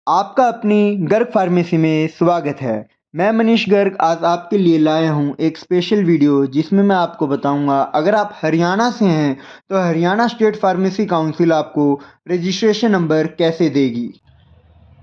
आपका अपनी गर्ग फार्मेसी में स्वागत है। मैं मनीष गर्ग आज आपके लिए लाया हूं एक स्पेशल वीडियो जिसमें मैं आपको बताऊंगा अगर आप हरियाणा से हैं तो हरियाणा स्टेट फार्मेसी काउंसिल आपको रजिस्ट्रेशन नंबर कैसे देगी।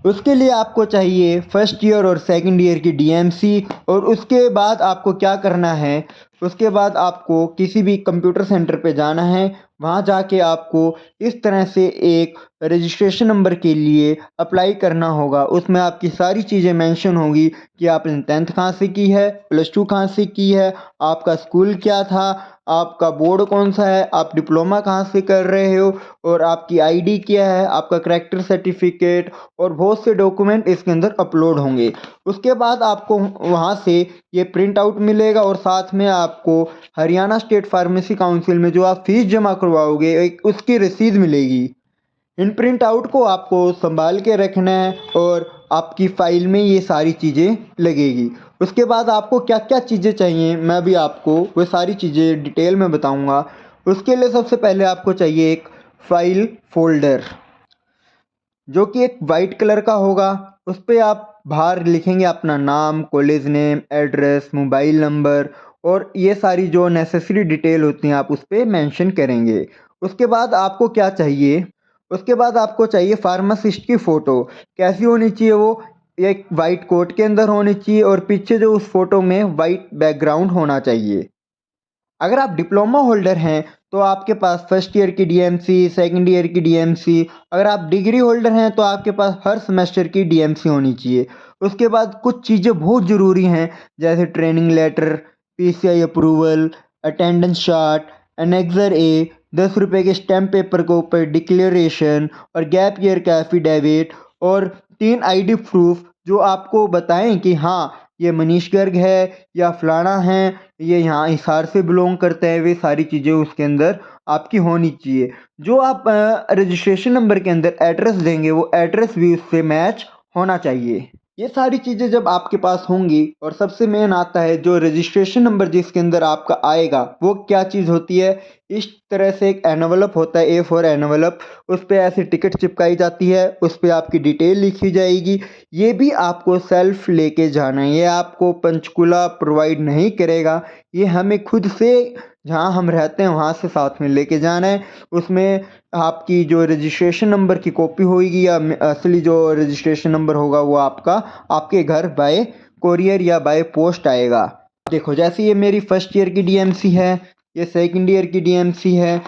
उसके लिए आपको चाहिए फर्स्ट ईयर और सेकंड ईयर की डीएमसी और उसके बाद आपको क्या करना है। उसके बाद आपको किसी भी कंप्यूटर सेंटर पे जाना है। वहाँ जाके आपको इस तरह से एक रजिस्ट्रेशन नंबर के लिए अप्लाई करना होगा। उसमें आपकी सारी चीज़ें मेंशन होंगी कि आपने 10th कहाँ से की है, +2 कहाँ से की है, आपका स्कूल क्या था, आपका बोर्ड कौन सा है, आप डिप्लोमा कहाँ से कर रहे हो और आपकी आईडी क्या है, आपका करैक्टर सर्टिफिकेट और बहुत से डॉक्यूमेंट इसके अंदर अपलोड होंगे। उसके बाद आपको वहाँ से ये प्रिंट आउट मिलेगा और साथ में आपको हरियाणा स्टेट फार्मेसी काउंसिल में जो आप फीस जमा करवाओगे एक उसकी रसीद मिलेगी। इन प्रिंट आउट को आपको संभाल के रखना है और आपकी फ़ाइल में ये सारी चीज़ें लगेगी। उसके बाद आपको क्या क्या चीज़ें चाहिए मैं भी आपको वो सारी चीज़ें डिटेल में बताऊंगा। उसके लिए सबसे पहले आपको चाहिए एक फ़ाइल फ़ोल्डर जो कि एक वाइट कलर का होगा। उस पे आप बाहर लिखेंगे अपना नाम, college name, address, mobile number और ये सारी जो नेसेसरी डिटेल होती हैं आप उस पे मेंशन करेंगे। उसके बाद आपको क्या चाहिए, उसके बाद आपको चाहिए फार्मासिस्ट की फ़ोटो। कैसी होनी चाहिए वो, एक वाइट कोट के अंदर होनी चाहिए और पीछे जो उस फोटो में वाइट बैकग्राउंड होना चाहिए। अगर आप डिप्लोमा होल्डर हैं तो आपके पास फर्स्ट ईयर की डीएमसी, सेकंड ईयर की डीएमसी, अगर आप डिग्री होल्डर हैं तो आपके पास हर सेमेस्टर की डीएमसी होनी चाहिए। उसके बाद कुछ चीज़ें बहुत ज़रूरी हैं जैसे training letter, PCI approval, attendance chart, annexure A, 10 रुपये के स्टैम्प पेपर के ऊपर डिक्लेरेशन और गैप ईयर का एफिडेविट और 3 आईडी प्रूफ जो आपको बताएं कि हाँ ये मनीष गर्ग है या फलाना है, ये यहाँ हिसार से बिलोंग करते हैं। वे सारी चीज़ें उसके अंदर आपकी होनी चाहिए। जो आप रजिस्ट्रेशन नंबर के अंदर एड्रेस देंगे वो एड्रेस भी उससे मैच होना चाहिए। ये सारी चीज़ें जब आपके पास होंगी और सबसे मेन आता है जो रजिस्ट्रेशन नंबर जिसके अंदर आपका आएगा वो क्या चीज़ होती है। इस तरह से एक एनवलप होता है, A4 एनवलप, उस पे ऐसी टिकट चिपकाई जाती है, उस पे आपकी डिटेल लिखी जाएगी। ये भी आपको सेल्फ लेके जाना है, ये आपको पंचकूला प्रोवाइड नहीं करेगा, ये हमें खुद से जहाँ हम रहते हैं वहाँ से साथ में लेके जाना है। उसमें आपकी जो रजिस्ट्रेशन नंबर की कॉपी होगी या असली जो रजिस्ट्रेशन नंबर होगा वो आपका आपके घर बाय कोरियर या बाय पोस्ट आएगा। देखो जैसे ये मेरी फर्स्ट ईयर की डीएमसी है, ये सेकंड ईयर की डीएमसी है,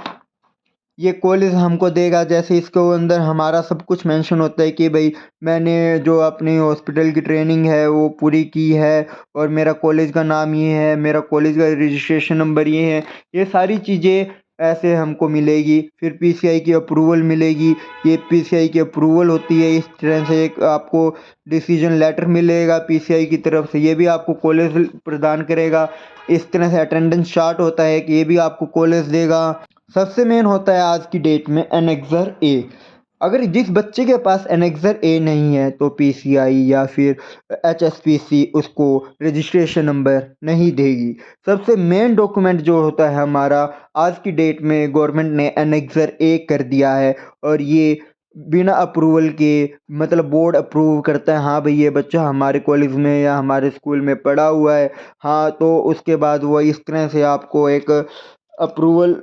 ये कॉलेज हमको देगा। जैसे इसके अंदर हमारा सब कुछ मेंशन होता है कि भाई मैंने जो अपनी हॉस्पिटल की ट्रेनिंग है वो पूरी की है और मेरा कॉलेज का नाम ये है, मेरा कॉलेज का रजिस्ट्रेशन नंबर ये है। ये सारी चीज़ें ऐसे हमको मिलेगी। फिर पीसीआई की अप्रूवल मिलेगी, ये पीसीआई की अप्रूवल होती है। इस तरह से एक आपको डिसीजन लेटर मिलेगा पीसीआई की तरफ से, ये भी आपको कॉलेज प्रदान करेगा। इस तरह से अटेंडेंस चार्ट होता है कि ये भी आपको कॉलेज देगा। सबसे मेन होता है आज की डेट में एनेक्सर ए। अगर जिस बच्चे के पास एनेक्सर ए नहीं है तो पीसीआई या फिर एचएसपीसी उसको रजिस्ट्रेशन नंबर नहीं देगी। सबसे मेन डॉक्यूमेंट जो होता है हमारा आज की डेट में गवर्नमेंट ने एनेक्सर ए कर दिया है और ये बिना अप्रूवल के, मतलब बोर्ड अप्रूव करता है हाँ भाई ये बच्चा हमारे कॉलेज में या हमारे स्कूल में पढ़ा हुआ है, हाँ तो उसके बाद वो इस तरह से आपको एक अप्रूवल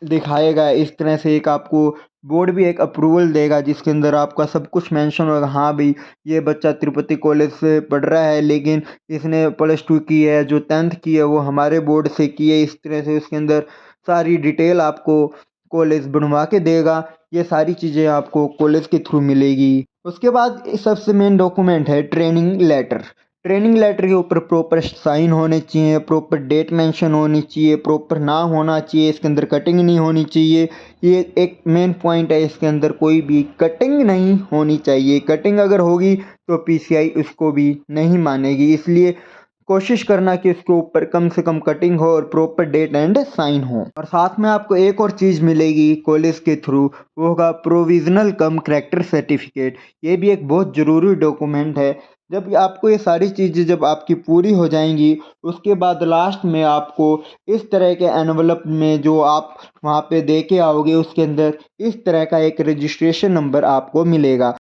दिखाएगा। इस तरह से एक आपको बोर्ड भी एक अप्रूवल देगा जिसके अंदर आपका सब कुछ मेंशन होगा, हाँ भाई ये बच्चा तिरुपति कॉलेज से पढ़ रहा है लेकिन इसने +2 की है, जो 10th की है वो हमारे बोर्ड से की है। इस तरह से उसके अंदर सारी डिटेल आपको कॉलेज बनवा के देगा। ये सारी चीज़ें आपको कॉलेज के थ्रू मिलेगी। उसके बाद सबसे मेन डॉक्यूमेंट है ट्रेनिंग लेटर। ट्रेनिंग लेटर के ऊपर प्रॉपर साइन होने चाहिए, प्रॉपर डेट मेंशन होनी चाहिए, प्रॉपर नाम होना चाहिए, इसके अंदर कटिंग नहीं होनी चाहिए। ये एक मेन पॉइंट है, इसके अंदर कोई भी कटिंग नहीं होनी चाहिए। कटिंग अगर होगी तो पीसीआई उसको भी नहीं मानेगी, इसलिए कोशिश करना कि उसके ऊपर कम से कम कटिंग हो और प्रॉपर डेट एंड साइन हो। और साथ में आपको एक और चीज़ मिलेगी कॉलेज के थ्रू, वो होगा प्रोविज़नल कम करैक्टर सर्टिफिकेट। ये भी एक बहुत ज़रूरी डॉक्यूमेंट है। जब आपको ये सारी चीज़ें जब आपकी पूरी हो जाएंगी उसके बाद लास्ट में आपको इस तरह के एनवलप में जो आप वहाँ पे दे के आओगे उसके अंदर इस तरह का एक रजिस्ट्रेशन नंबर आपको मिलेगा।